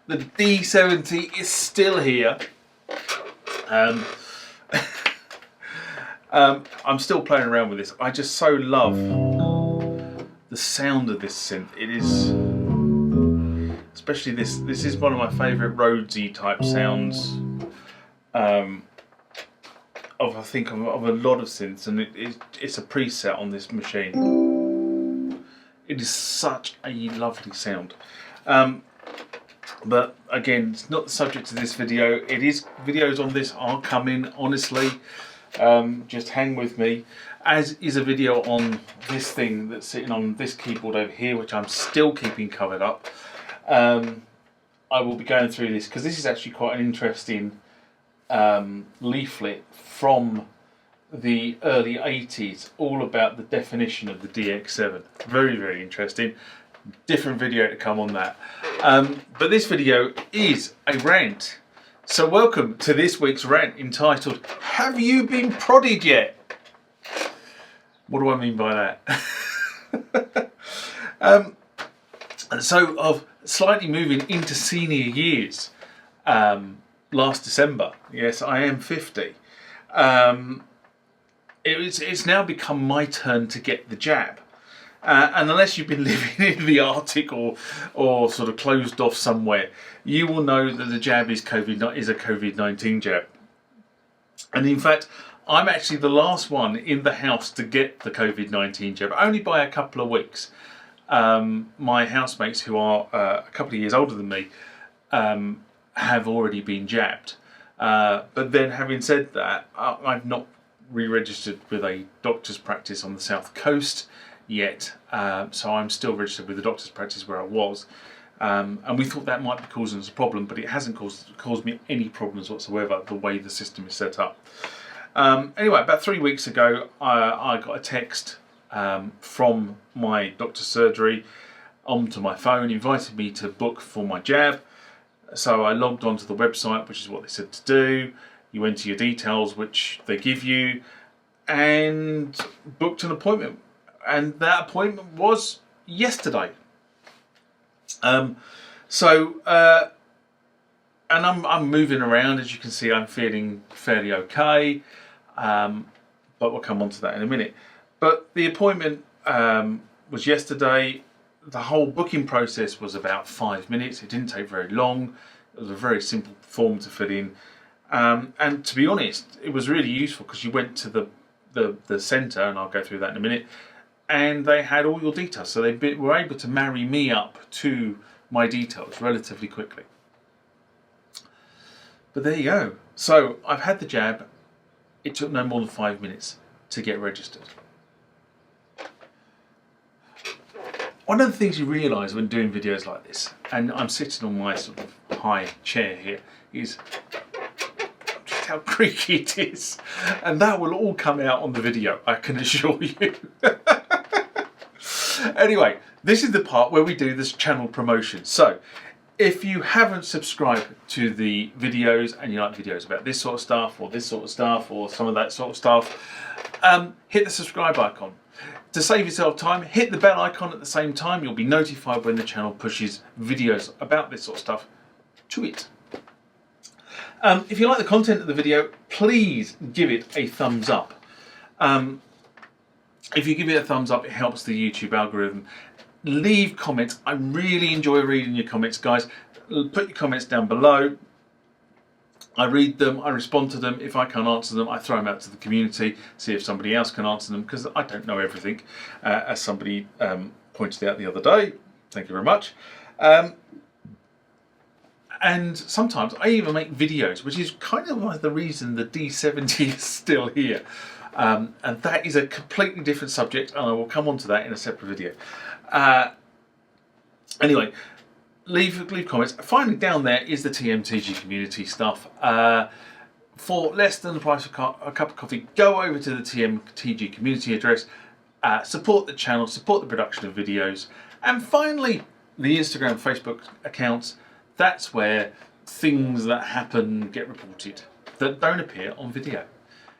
The D70 is still here. I'm still playing around with this. I just so love the sound of this synth. It is, especially this is one of my favourite Rhodesy type sounds of a lot of synths, and it's a preset on this machine. It is such a lovely sound. But again, it's not the subject of this video. It is, videos on this are coming, honestly. Just hang with me, as is a video on this thing that's sitting on this keyboard over here, which I'm still keeping covered up. I will be going through this because this is actually quite an interesting leaflet from the early 80s, all about the definition of the DX7. Very, very interesting. Different video to come on that. But this video is a rant. So welcome to this week's rant entitled, "Have you been prodded yet?" What do I mean by that? So of slightly moving into senior years, last December, yes, I am 50. It's now become my turn to get the jab. And unless you've been living in the Arctic or sort of closed off somewhere, you will know that the jab is a COVID-19 jab. And in fact, I'm actually the last one in the house to get the COVID-19 jab, only by a couple of weeks. My housemates, who are a couple of years older than me, have already been jabbed. But then, having said that, I've not re-registered with a doctor's practice on the south coast yet, so I'm still registered with the doctor's practice where I was, and we thought that might be causing us a problem, but it hasn't caused me any problems whatsoever, the way the system is set up. Anyway, about 3 weeks ago, I got a text from my doctor's surgery onto my phone, invited me to book for my jab. So I logged onto the website, which is what they said to do. You enter your details, which they give you, and booked an appointment. And that appointment was yesterday. And I'm moving around, as you can see. I'm feeling fairly okay, but we'll come on to that in a minute. But the appointment was yesterday. The whole booking process was about 5 minutes. It didn't take very long. It was a very simple form to fill in, and to be honest, it was really useful because you went to the centre, and I'll go through that in a minute, and they had all your details, so they were able to marry me up to my details relatively quickly. But there you go. So I've had the jab. It took no more than 5 minutes to get registered. One of the things you realise when doing videos like this, and I'm sitting on my sort of high chair here, is just how creaky it is. And that will all come out on the video, I can assure you. Anyway, this is the part where we do this channel promotion. So, if you haven't subscribed to the videos and you like videos about this sort of stuff or this sort of stuff or some of that sort of stuff, hit the subscribe icon. To save yourself time, hit the bell icon at the same time. You'll be notified when the channel pushes videos about this sort of stuff to it. If you like the content of the video, please give it a thumbs up. If you give it a thumbs up, it helps the YouTube algorithm. Leave comments. I really enjoy reading your comments, guys. Put your comments down below. I read them, I respond to them. If I can't answer them, I throw them out to the community, see if somebody else can answer them, because I don't know everything, as somebody pointed out the other day. Thank you very much. And sometimes I even make videos, which is kind of like the reason the D70 is still here. And that is a completely different subject, and I will come on to that in a separate video. Anyway, leave comments. Finally, down there is the TMTG community stuff. For less than the price of a cup of coffee, go over to the TMTG community address, support the channel, support the production of videos, and finally, the Instagram, Facebook accounts. That's where things that happen get reported that don't appear on video.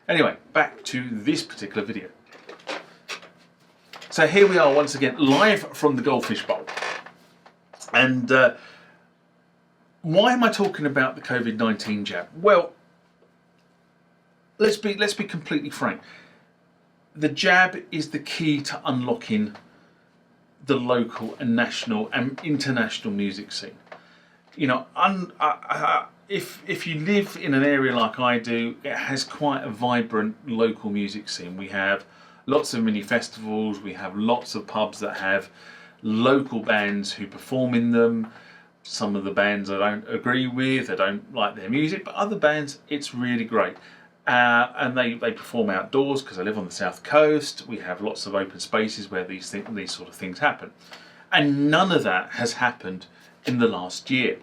Anyway, back to this particular video. So here we are once again, live from the Goldfish Bowl. And Why am I talking about the COVID-19 jab? Well, let's be completely frank. The jab is the key to unlocking the local and national and international music scene. You know, if you live in an area like I do, it has quite a vibrant local music scene. We have lots of mini festivals, we have lots of pubs that have local bands who perform in them. Some of the bands I don't agree with, I don't like their music, but other bands, it's really great. And they perform outdoors because I live on the south coast. We have lots of open spaces where these sort of things happen. And none of that has happened in the last year.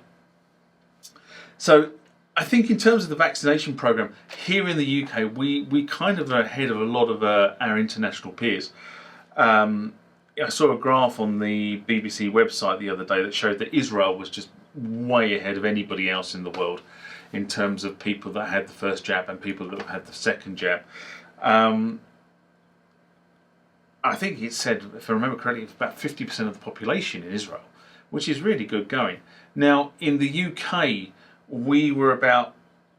So I think in terms of the vaccination program, here in the UK, we kind of are ahead of a lot of our international peers. I saw a graph on the BBC website the other day that showed that Israel was just way ahead of anybody else in the world in terms of people that had the first jab and people that had the second jab. I think it said, if I remember correctly, it's about 50% of the population in Israel, which is really good going. Now, in the UK, we were about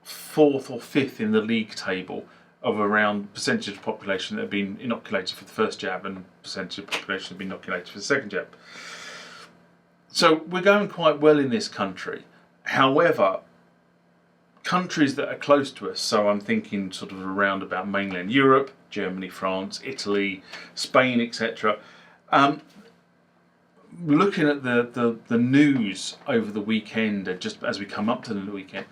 4th or 5th in the league table of around percentage of population that have been inoculated for the first jab and percentage of population that have been inoculated for the second jab. So we're going quite well in this country. However, countries that are close to us, so I'm thinking sort of around about mainland Europe, Germany, France, Italy, Spain, etc. Looking at the news over the weekend, just as we come up to the weekend,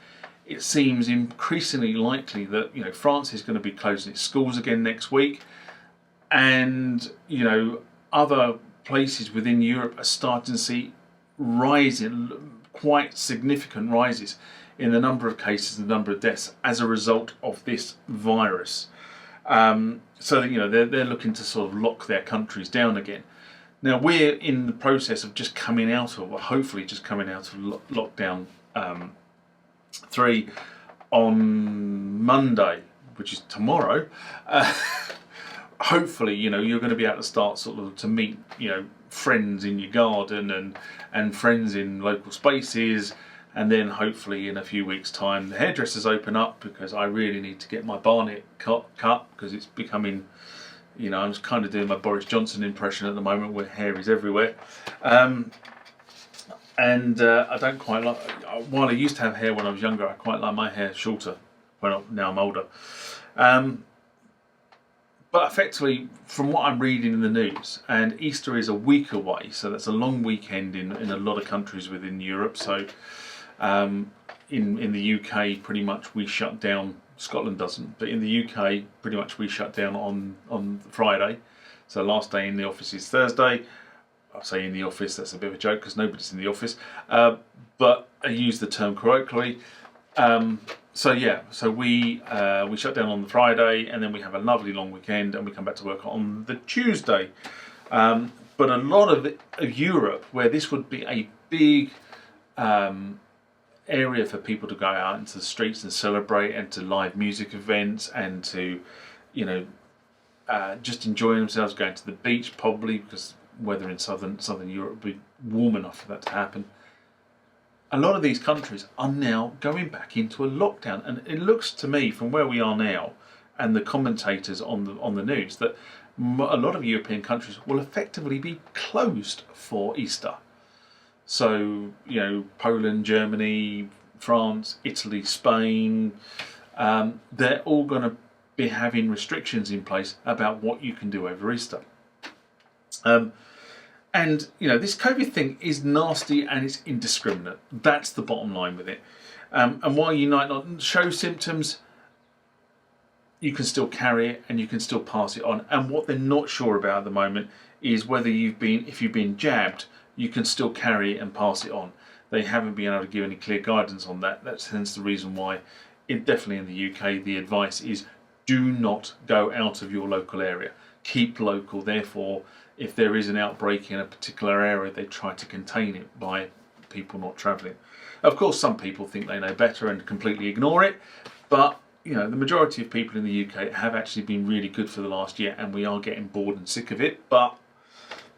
it seems increasingly likely that France is going to be closing its schools again next week, and other places within Europe are starting to see quite significant rises in the number of cases and the number of deaths as a result of this virus. So that they're looking to sort of lock their countries down again. Now we're in the process of just coming out of, or hopefully just coming out of lockdown 3 on Monday, which is tomorrow. Hopefully, you're going to be able to start sort of to meet, friends in your garden and friends in local spaces. And then hopefully in a few weeks' time, the hairdressers open up, because I really need to get my barnet cut because it's becoming, I'm just kind of doing my Boris Johnson impression at the moment where hair is everywhere. And I don't quite like, while I used to have hair when I was younger, I quite like my hair shorter now I'm older. But effectively, from what I'm reading in the news, and Easter is a week away, so that's a long weekend in a lot of countries within Europe. So in the UK, pretty much we shut down. Scotland doesn't, but in the UK, pretty much we shut down on Friday. So last day in the office is Thursday. I say in the office, that's a bit of a joke because nobody's in the office, but I use the term correctly. So we shut down on the Friday, and then we have a lovely long weekend, and we come back to work on the Tuesday. But a lot of Europe, where this would be a big area for people to go out into the streets and celebrate, and to live music events, and to just enjoying themselves, going to the beach probably, because weather in southern Europe will be warm enough for that to happen. A lot of these countries are now going back into a lockdown, and it looks to me, from where we are now and the commentators on the news, that a lot of European countries will effectively be closed for Easter. So Poland, Germany, France, Italy, Spain, they're all going to be having restrictions in place about what you can do over Easter. And this COVID thing is nasty and it's indiscriminate. That's the bottom line with it. And while you might not show symptoms, you can still carry it and you can still pass it on. And what they're not sure about at the moment is whether if you've been jabbed, you can still carry it and pass it on. They haven't been able to give any clear guidance on that. That's hence the reason why, definitely in the UK, the advice is do not go out of your local area. Keep local. Therefore, if there is an outbreak in a particular area, they try to contain it by people not travelling. Of course, some people think they know better and completely ignore it, but the majority of people in the UK have actually been really good for the last year, and we are getting bored and sick of it, but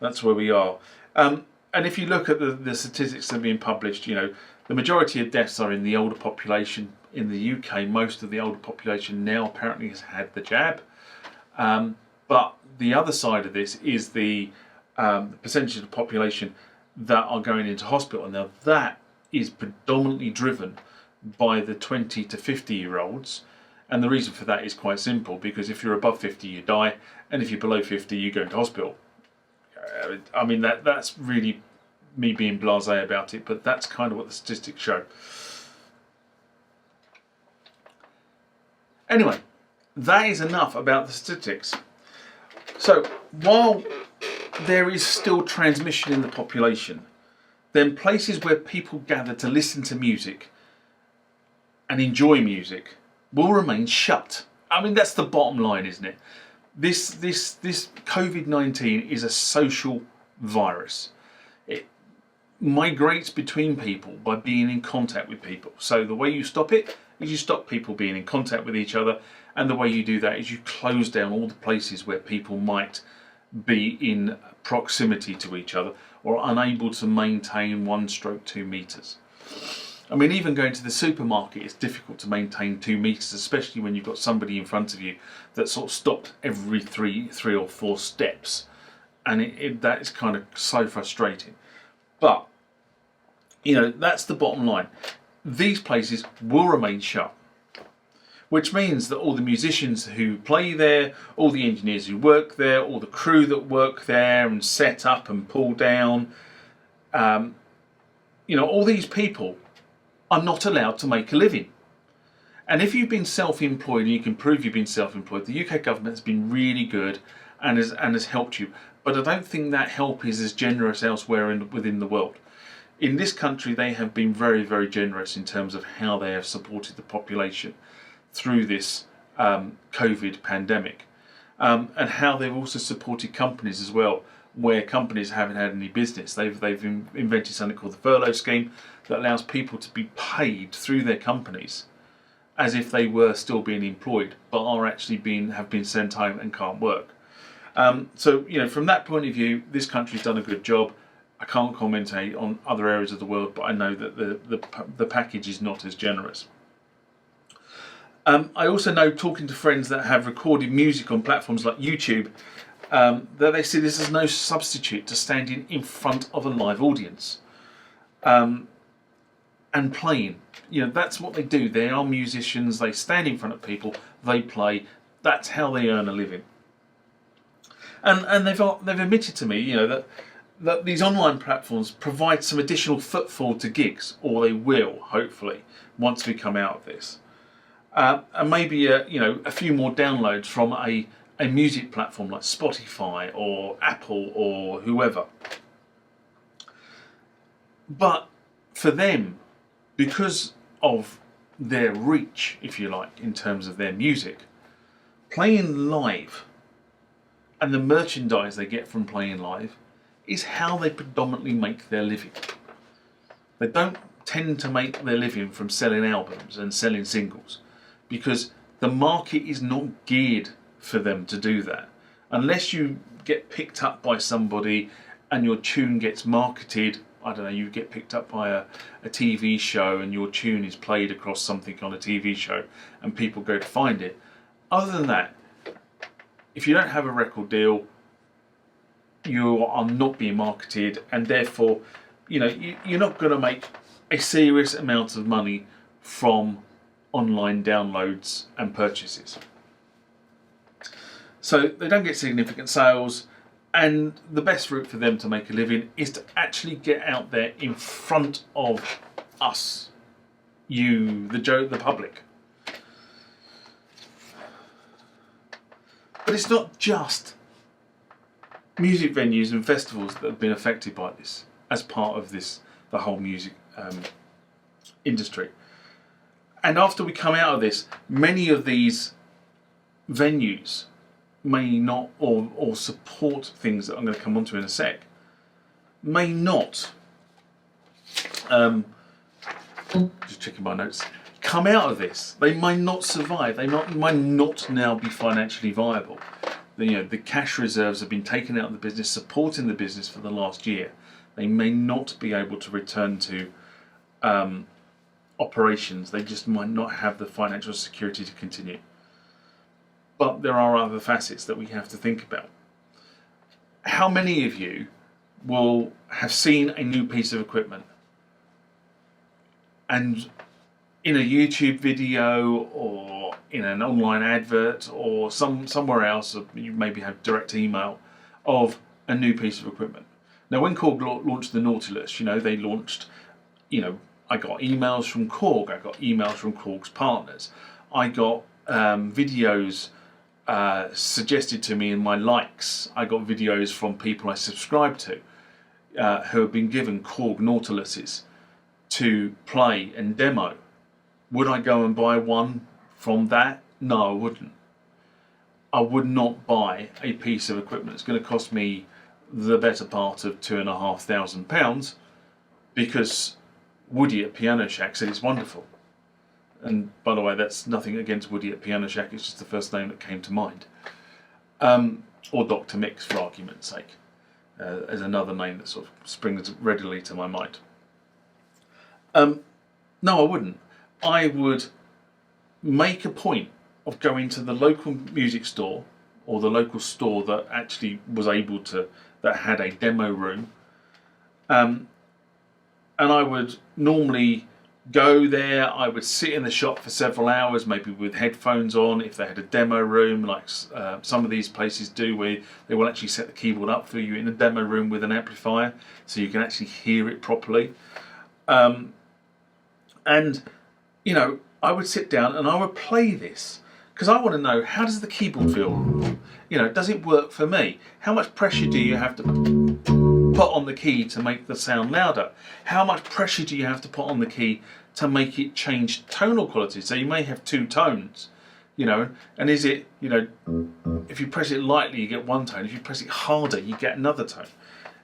that's where we are. And if you look at the statistics that are being published, The majority of deaths are in the older population. In the UK, most of the older population now apparently has had the jab. But the other side of this is the percentage of the population that are going into hospital. Now that is predominantly driven by the 20 to 50-year-olds. And the reason for that is quite simple, because if you're above 50, you die, and if you're below 50, you go into hospital. I mean, that's really me being blasé about it, but that's kind of what the statistics show. Anyway, that is enough about the statistics. So, while there is still transmission in the population, then places where people gather to listen to music and enjoy music will remain shut. I mean, that's the bottom line, isn't it? This COVID-19 is a social virus. It migrates between people by being in contact with people. So the way you stop it is you stop people being in contact with each other, and the way you do that is you close down all the places where people might be in proximity to each other or unable to maintain 1/2 meters. I mean, even going to the supermarket, it's difficult to maintain 2 meters, especially when you've got somebody in front of you that sort of stops every three or four steps, and that is kind of so frustrating. But you know, that's the bottom line. These places will remain shut, which means that all the musicians who play there, all the engineers who work there, all the crew that work there and set up and pull down, you know, all these people are not allowed to make a living. And if you've been self-employed and you can prove you've been self-employed, the UK government has been really good and has helped you. But I don't think that help is as generous elsewhere within the world. In this country, they have been very, very generous in terms of how they have supported the population through this COVID pandemic, and how they've also supported companies as well, where companies haven't had any business. They've invented something called the furlough scheme that allows people to be paid through their companies as if they were still being employed, but are actually have been sent home and can't work. So, you know, from that point of view, this country's done a good job. I can't comment on other areas of the world, but I know that the package is not as generous. I also know, talking to friends that have recorded music on platforms like YouTube, that they see this as no substitute to standing in front of a live audience and playing. You know, that's what they do. They are musicians. They stand in front of people. They play. That's how they earn a living. And they've admitted to me, you know, that these online platforms provide some additional footfall to gigs, or they will, hopefully, once we come out of this. And maybe you know, a few more downloads from a music platform like Spotify or Apple or whoever. But for them, because of their reach, if you like, in terms of their music, playing live and the merchandise they get from playing live is how they predominantly make their living. They don't tend to make their living from selling albums and selling singles, because the market is not geared for them to do that. Unless you get picked up by somebody and your tune gets marketed, I don't know, you get picked up by a TV show and your tune is played across something on a TV show and people go to find it. Other than that, if you don't have a record deal, you are not being marketed, and therefore, you know, you're not going to make a serious amount of money from online downloads and purchases. So they don't get significant sales, and the best route for them to make a living is to actually get out there in front of us, the public. But it's not just music venues and festivals that have been affected by this as part of the whole music industry. And after we come out of this, many of these venues may not, or support things that I'm going to come onto in a sec, may not, just checking my notes, come out of this. They might not survive. They might not now be financially viable. You know, the cash reserves have been taken out of the business, supporting the business for the last year. They may not be able to return to operations. They just might not have the financial security to continue. But there are other facets that we have to think about. How many of you will have seen a new piece of equipment and in a YouTube video or in an online advert or somewhere else, you maybe have direct email of a new piece of equipment? Now, when Korg launched the Nautilus, they launched, I got emails from Korg, I got emails from Korg's partners, I got videos suggested to me in my likes, I got videos from people I subscribe to who have been given Korg Nautiluses to play and demo. Would I go and buy one from that? No, I wouldn't. I would not buy a piece of equipment. It's going to cost me the better part of £2,500 because Woody at Piano Shack said it's wonderful. And by the way, that's nothing against Woody at Piano Shack, it's just the first name that came to mind. Or Dr. Mix, for argument's sake, as another name that sort of springs readily to my mind. No, I wouldn't. I would make a point of going to the local music store or the local store that actually was able to, that had a demo room. And I would normally go there, I would sit in the shop for several hours, maybe with headphones on, if they had a demo room, like some of these places do, where they will actually set the keyboard up for you in a demo room with an amplifier, so you can actually hear it properly. And, I would sit down and I would play this, because I want to know, how does the keyboard feel? Does it work for me? How much pressure do you have to put on the key to make the sound louder? How much pressure do you have to put on the key to make it change tonal quality? So you may have two tones, and is it, if you press it lightly you get one tone, if you press it harder you get another tone.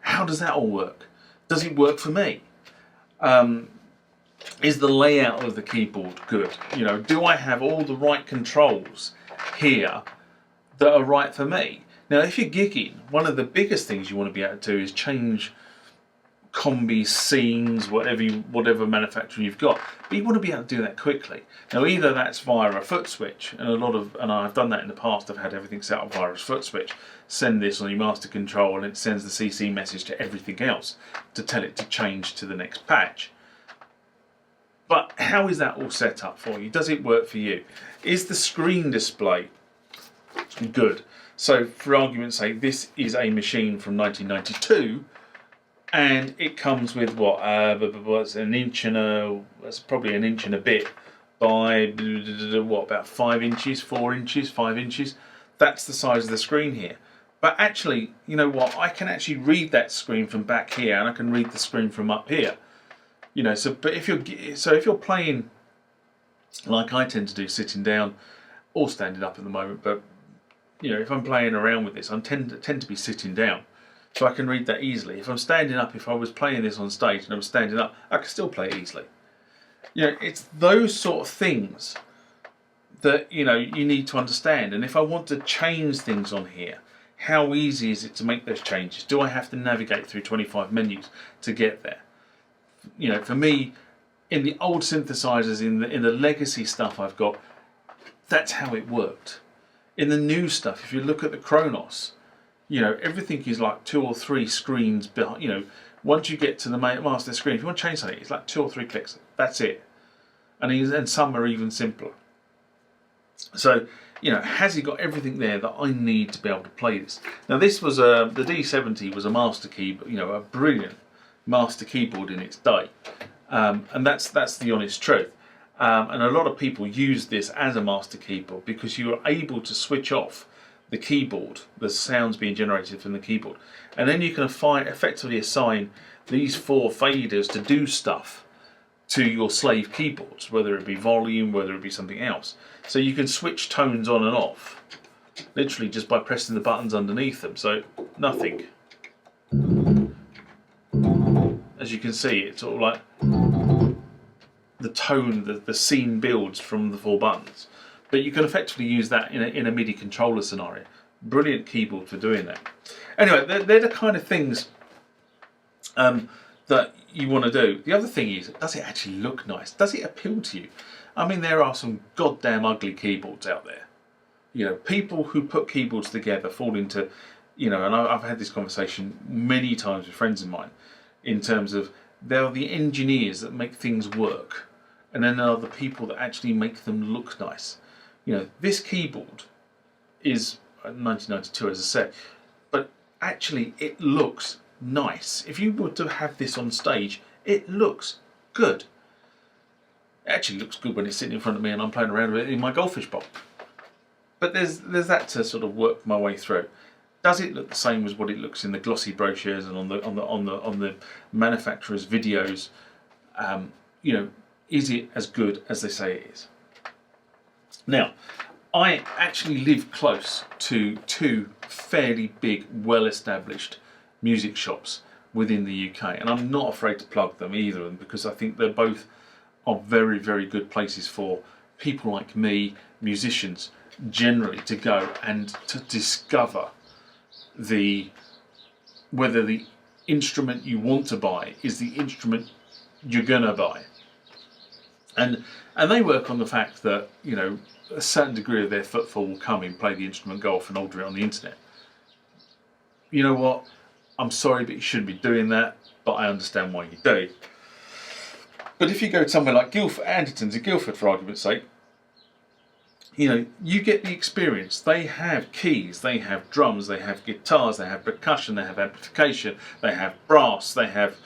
How does that all work? Does it work for me? Is the layout of the keyboard good? Do I have all the right controls here that are right for me? Now, if you're gigging, one of the biggest things you want to be able to do is change combis, scenes, whatever manufacturer you've got. But you want to be able to do that quickly. Now, either that's via a foot switch, and I've done that in the past. I've had everything set up via a foot switch. Send this on your master control, and it sends the CC message to everything else to tell it to change to the next patch. But how is that all set up for you? Does it work for you? Is the screen display good? So, for argument's sake, this is a machine from 1992, and it comes with what? It's an inch and that's probably an inch and a bit by what? About 5 inches, 4 inches, 5 inches. That's the size of the screen here. But actually, you know what? I can actually read that screen from back here, and I can read the screen from up here. But if you're playing like I tend to do, sitting down or standing up at the moment, but if I'm playing around with this, I tend to be sitting down, so I can read that easily. If I'm standing up, if I was playing this on stage and I'm standing up, I can still play it easily. It's those sort of things that you need to understand. And if I want to change things on here, how easy is it to make those changes? Do I have to navigate through 25 menus to get there? For me, in the old synthesizers, in the legacy stuff I've got, that's how it worked. In the new stuff, if you look at the Kronos, everything is like 2 or 3 screens behind. Once you get to the master screen, if you want to change something, it's like 2 or 3 clicks. That's it. And some are even simpler. So, has he got everything there that I need to be able to play this? Now, this was the D70 was a master key, a brilliant master keyboard in its day, and that's the honest truth. And a lot of people use this as a master keyboard because you are able to switch off the keyboard, the sounds being generated from the keyboard, and then you can effectively assign these 4 faders to do stuff to your slave keyboards, whether it be volume, whether it be something else. So you can switch tones on and off literally just by pressing the buttons underneath them. So nothing. As you can see, it's sort of like the tone, the scene builds from the 4 buttons. But you can effectively use that in a MIDI controller scenario. Brilliant keyboard for doing that. Anyway, they're the kind of things that you want to do. The other thing is, does it actually look nice? Does it appeal to you? I mean, there are some goddamn ugly keyboards out there. You know, people who put keyboards together fall into, you know, and I've had this conversation many times with friends of mine, in terms of there are the engineers that make things work, and then there are the people that actually make them look nice. You know, this keyboard is 1992, as I said, but actually it looks nice. If you were to have this on stage, it looks good. It actually looks good when it's sitting in front of me and I'm playing around with it in my goldfish bowl. But there's that to sort of work my way through. Does it look the same as what it looks in the glossy brochures and on the manufacturer's videos? You know, is it as good as they say it is? Now, I actually live close to two fairly big, well-established music shops within the UK, and I'm not afraid to plug them, either of them, because I think they're both are very, very good places for people like me, musicians generally, to go and to discover whether the instrument you want to buy is the instrument you're gonna buy. And they work on the fact that, you know, a certain degree of their footfall will come in, play the instrument, go off and order it on the internet. You know what? I'm sorry, but you shouldn't be doing that, but I understand why you do. But if you go somewhere like Anderton's in Guildford, for argument's sake, you know, you get the experience. They have keys, they have drums, they have guitars, they have percussion, they have amplification, they have brass, they have...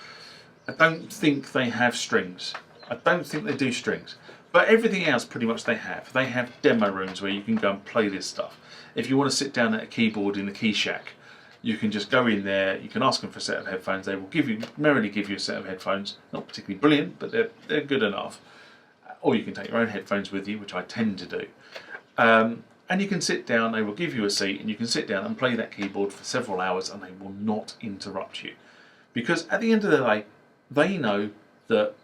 I don't think they have strings. I don't think they do strings. But everything else pretty much they have. They have demo rooms where you can go and play this stuff. If you want to sit down at a keyboard in the key shack, you can just go in there, you can ask them for a set of headphones, they will merrily give you a set of headphones. Not particularly brilliant, but they're good enough. Or you can take your own headphones with you, which I tend to do. And you can sit down, they will give you a seat, and you can sit down and play that keyboard for several hours, and they will not interrupt you. Because at the end of the day, they know that,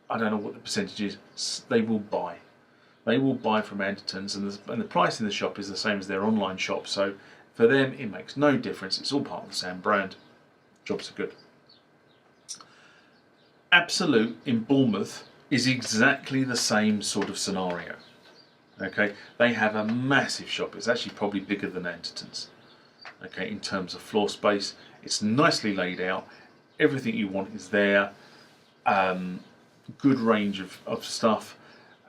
I don't know what the percentage is, they will buy. They will buy from Anderton's, and the price in the shop is the same as their online shop, so for them it makes no difference. It's all part of the same brand. Jobs are good. Absolute in Bournemouth is exactly the same sort of scenario. Okay, they have a massive shop. It's actually probably bigger than Anderton's. Okay, in terms of floor space, it's nicely laid out. Everything you want is there. Good range of stuff.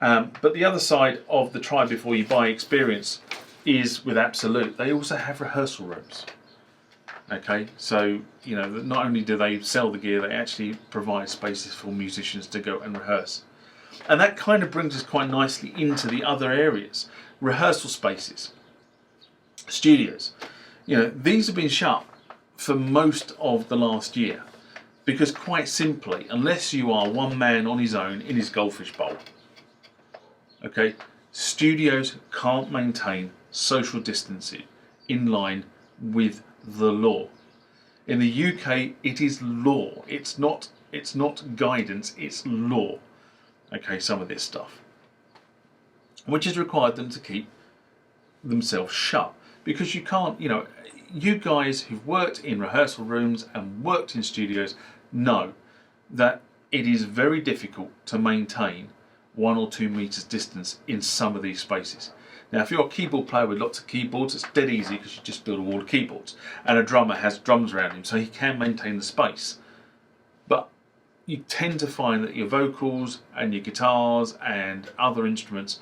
But the other side of the try before you buy experience is with Absolute. They also have rehearsal rooms. Okay, so you know, not only do they sell the gear, they actually provide spaces for musicians to go and rehearse. And that kind of brings us quite nicely into the other areas. Rehearsal spaces, studios. You know, these have been shut for most of the last year because, quite simply, unless you are one man on his own in his goldfish bowl, okay, studios can't maintain social distancing in line with the law. In the UK, it is law. It's not guidance, it's law. Okay, some of this stuff, which has required them to keep themselves shut, because you can't, you know, you guys who've worked in rehearsal rooms and worked in studios know that it is very difficult to maintain 1 or 2 meters distance in some of these spaces. Now, if you're a keyboard player with lots of keyboards, it's dead easy because you just build a wall of keyboards, and a drummer has drums around him, so he can maintain the space. But you tend to find that your vocals and your guitars and other instruments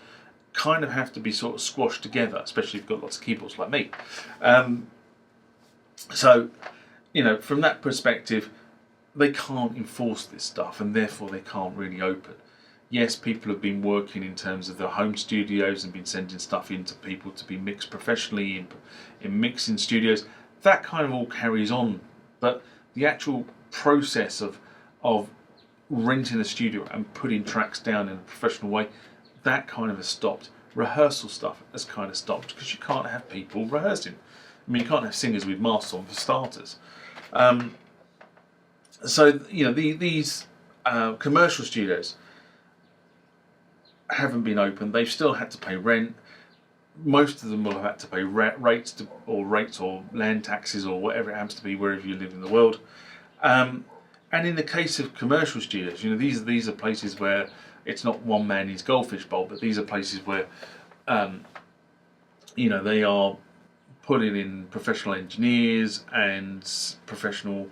kind of have to be sort of squashed together, especially if you've got lots of keyboards like me. So, you know, from that perspective, they can't enforce this stuff, and therefore they can't really open. Yes, people have been working in terms of their home studios and been sending stuff in to people to be mixed professionally in mixing studios. That kind of all carries on, but the actual process of renting a studio and putting tracks down in a professional way, that kind of has stopped. Rehearsal stuff has kind of stopped because you can't have people rehearsing. I mean, you can't have singers with masks on for starters. So, you know, these commercial studios haven't been open. They've still had to pay rent. Most of them will have had to pay rates or land taxes or whatever it happens to be wherever you live in the world. And And in the case of commercial studios, you know, these are places where it's not one man in his goldfish bowl, but these are places where, you know, they are putting in professional engineers and professional,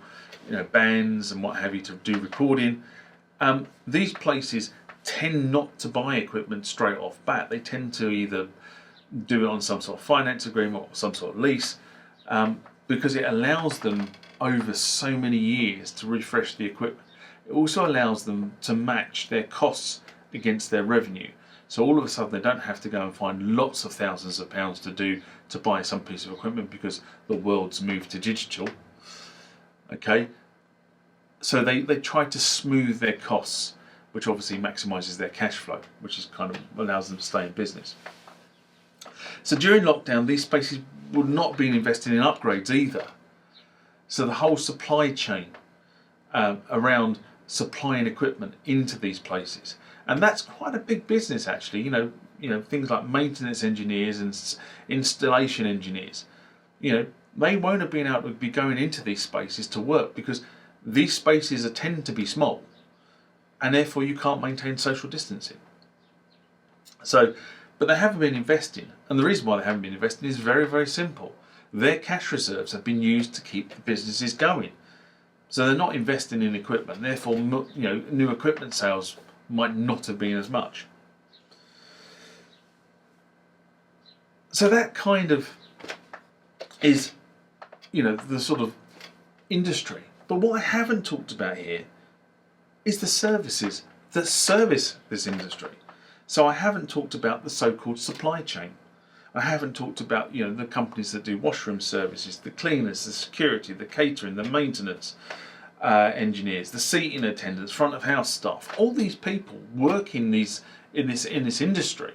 you know, bands and what have you to do recording. These places tend not to buy equipment straight off bat. They tend to either do it on some sort of finance agreement or some sort of lease, because it allows them over so many years to refresh the equipment. It also allows them to match their costs against their revenue. So all of a sudden they don't have to go and find lots of thousands of pounds to buy some piece of equipment because the world's moved to digital. Okay, so they try to smooth their costs, which obviously maximises their cash flow, which is kind of allows them to stay in business. So during lockdown, these spaces would not be investing in upgrades either. So the whole supply chain around supplying equipment into these places, and that's quite a big business actually. You know things like maintenance engineers and installation engineers. You know, they won't have been able to be going into these spaces to work because these spaces tend to be small, and therefore you can't maintain social distancing. So, but they haven't been investing, and the reason why they haven't been investing is very, very simple. Their cash reserves have been used to keep the businesses going. So they're not investing in equipment, therefore, you know, new equipment sales might not have been as much. So that kind of is, you know, the sort of industry. But what I haven't talked about here is the services that service this industry. So I haven't talked about the so-called supply chain. I haven't talked about, you know, the companies that do washroom services, the cleaners, the security, the catering, the maintenance engineers, the seating attendants, front of house staff. All these people work in this industry,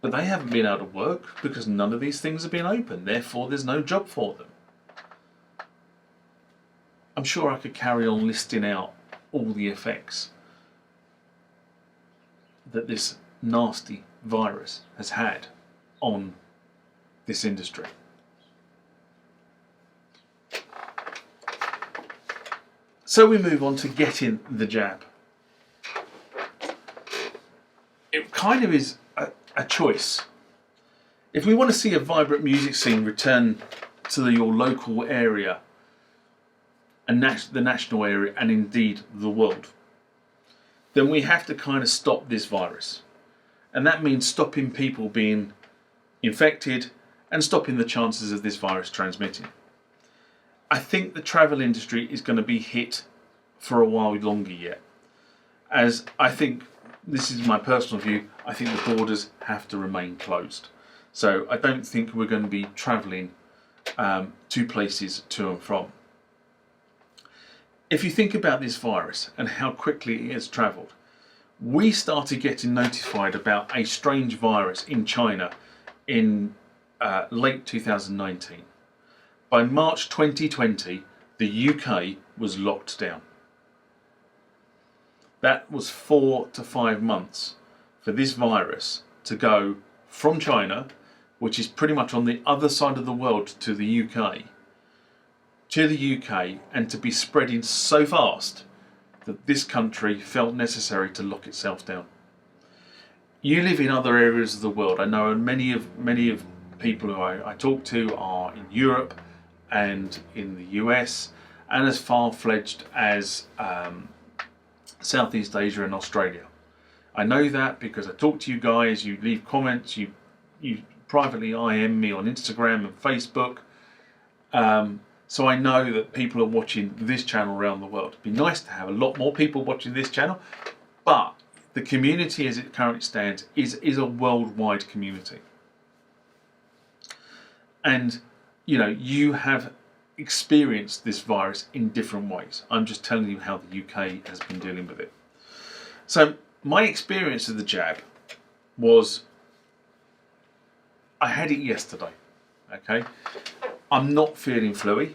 but they haven't been able to work because none of these things have been open. Therefore, there's no job for them. I'm sure I could carry on listing out all the effects that this nasty virus has had on this industry. So we move on to getting the jab. It kind of is a choice. If we want to see a vibrant music scene return to your local area and the national area and indeed the world, then we have to kind of stop this virus. And that means stopping people being infected and stopping the chances of this virus transmitting. I think the travel industry is going to be hit for a while longer yet, as I think, this is my personal view, I think the borders have to remain closed. So I don't think we're going to be travelling to places to and from. If you think about this virus and how quickly it has travelled, we started getting notified about a strange virus in China in late 2019. By March 2020, the UK was locked down. That was 4 to 5 months for this virus to go from China, which is pretty much on the other side of the world, to the UK, and to be spreading so fast that this country felt necessary to lock itself down. You live in other areas of the world. I know many of people who I talk to are in Europe and in the US and as far-fledged as Southeast Asia and Australia. I know that because I talk to you guys, you leave comments, you privately IM me on Instagram and Facebook. So I know that people are watching this channel around the world. It'd be nice to have a lot more people watching this channel, but the community as it currently stands is a worldwide community. And you know, you have experienced this virus in different ways. I'm just telling you how the UK has been dealing with it. So my experience of the jab was, I had it yesterday, okay? I'm not feeling fluey.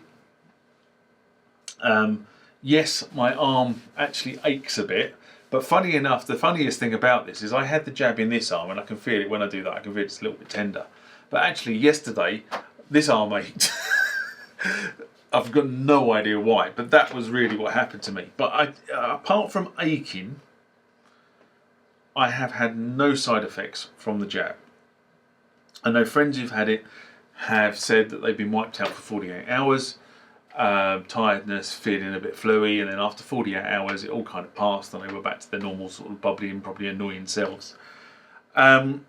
Yes, my arm actually aches a bit, but funny enough, the funniest thing about this is I had the jab in this arm and I can feel it when I do that, I can feel it's a little bit tender. But actually yesterday, this arm ached. I've got no idea why, but that was really what happened to me. But apart from aching, I have had no side effects from the jab. I know friends who've had it have said that they've been wiped out for 48 hours, tiredness, feeling a bit fluey, and then after 48 hours it all kind of passed and they were back to their normal sort of bubbly and probably annoying selves. But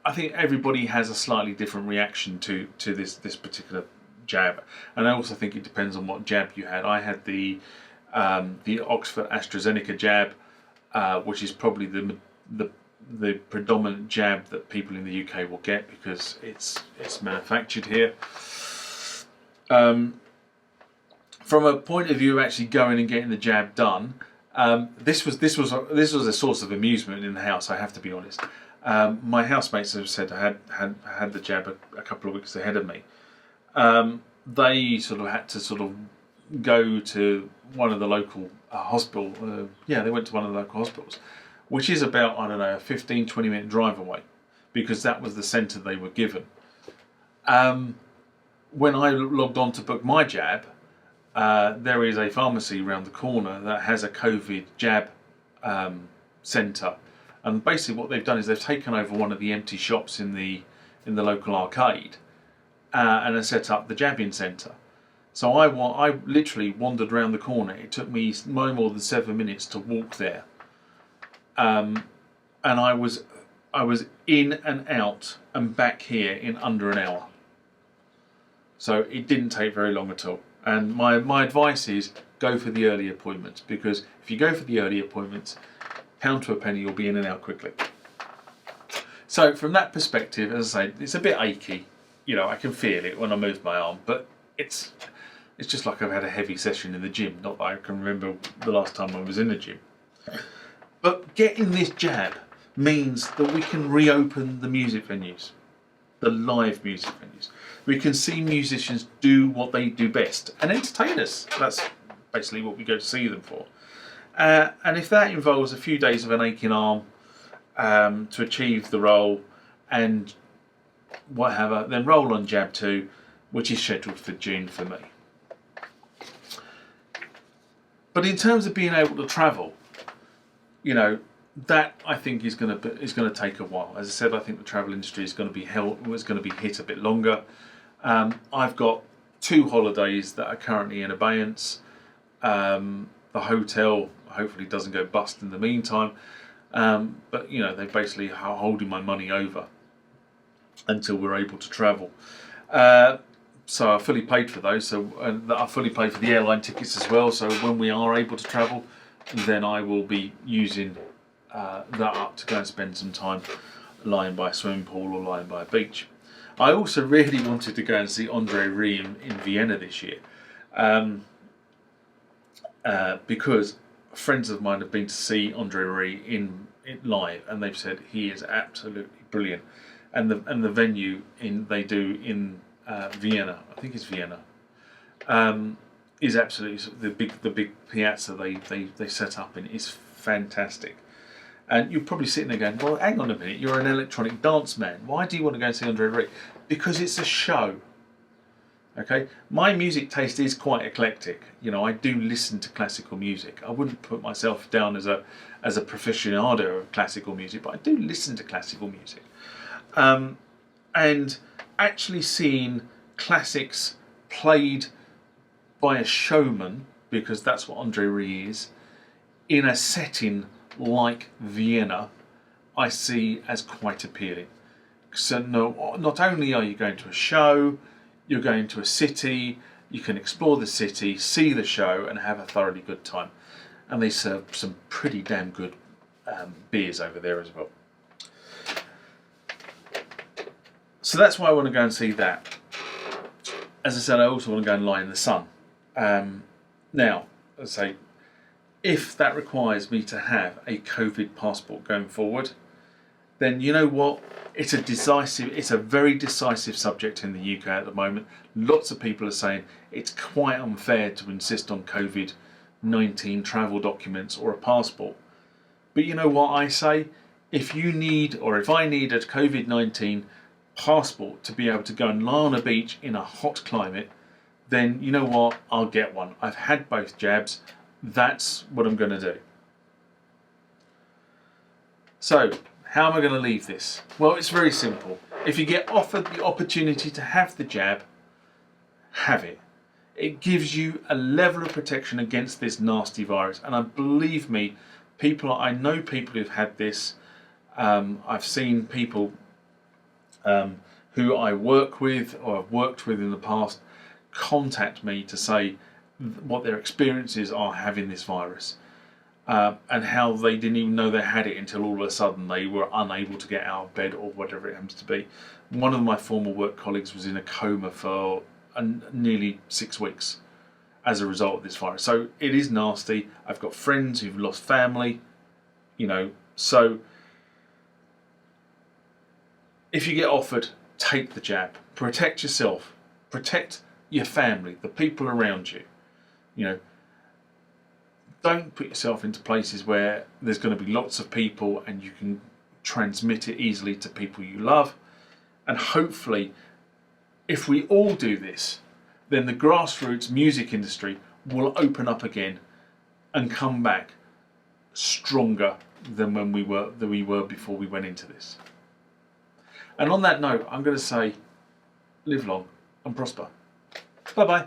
I think everybody has a slightly different reaction to this particular jab, and I also think it depends on what jab you had. I had the Oxford AstraZeneca jab, which is probably the predominant jab that people in the UK will get because it's manufactured here. From a point of view of actually going and getting the jab done, this was a source of amusement in the house. I have to be honest. My housemates have said I had the jab a couple of weeks ahead of me. They sort of had to sort of go to one of the local hospital. They went to one of the local hospitals, which is about, I don't know, a 15-20 minute drive away, because that was the centre they were given. When I logged on to book my jab, there is a pharmacy around the corner that has a COVID jab centre, and basically what they've done is they've taken over one of the empty shops in the local arcade and have set up the jabbing centre. So I literally wandered around the corner. It took me no more than 7 minutes to walk there, and I was in and out and back here in under an hour. So it didn't take very long at all. And my advice is go for the early appointments, because if you go for the early appointments, pound to a penny, you'll be in and out quickly. So from that perspective, as I say, it's a bit achy. I can feel it when I move my arm, but it's just like I've had a heavy session in the gym. Not that I can remember the last time I was in the gym. But getting this jab means that we can reopen the music venues, the live music venues. We can see musicians do what they do best and entertain us. That's basically what we go to see them for. And if that involves a few days of an aching arm to achieve the role and whatever, then roll on jab 2, which is scheduled for June for me. But in terms of being able to travel, that I think is going to take a while. As I said, I think the travel industry is going to be hit a bit longer. I've got 2 holidays that are currently in abeyance. The hotel hopefully doesn't go bust in the meantime, but they're basically holding my money over until we're able to travel. So I fully paid for those. And I fully paid for the airline tickets as well. So when we are able to travel, then I will be using that up to go and spend some time lying by a swimming pool or lying by a beach. I also really wanted to go and see Andre Rieu in Vienna this year, because friends of mine have been to see Andre Rieu in live, and they've said he is absolutely brilliant. And the venue they do in Vienna, I think it's Vienna, is absolutely the big piazza they set up in is fantastic. And you're probably sitting there going, well, hang on a minute, you're an electronic dance man. Why do you want to go and see Andre Rieu? Because it's a show. Okay, my music taste is quite eclectic. I do listen to classical music. I wouldn't put myself down as a aficionado of classical music, but I do listen to classical music. And actually seeing classics played by a showman, because that's what Andre Rieu is, in a setting like Vienna, I see as quite appealing. So not only are you going to a show, you're going to a city, you can explore the city, see the show and have a thoroughly good time. And they serve some pretty damn good beers over there as well. So that's why I want to go and see that. As I said, I also want to go and lie in the sun. Now, as I say, if that requires me to have a COVID passport going forward, then you know what? It's a very decisive subject in the UK at the moment. Lots of people are saying it's quite unfair to insist on COVID-19 travel documents or a passport. But you know what I say? If I need a COVID-19 passport to be able to go and lie on a beach in a hot climate, then you know what? I'll get one. I've had both jabs. That's what I'm going to do. So, how am I going to leave this? Well, it's very simple. If you get offered the opportunity to have the jab, have it. It gives you a level of protection against this nasty virus. And believe me, I know people who've had this. I've seen people who I work with or have worked with in the past contact me to say what their experiences are having this virus, and how they didn't even know they had it until all of a sudden they were unable to get out of bed or whatever it happens to be. One of my former work colleagues was in a coma for nearly 6 weeks as a result of this virus. So it is nasty. I've got friends who've lost family, so if you get offered, take the jab. Protect yourself. Protect your family, the people around you. Don't put yourself into places where there's going to be lots of people and you can transmit it easily to people you love. And hopefully, if we all do this, then the grassroots music industry will open up again and come back stronger than we were before we went into this. And on that note, I'm going to say, live long and prosper. Bye-bye.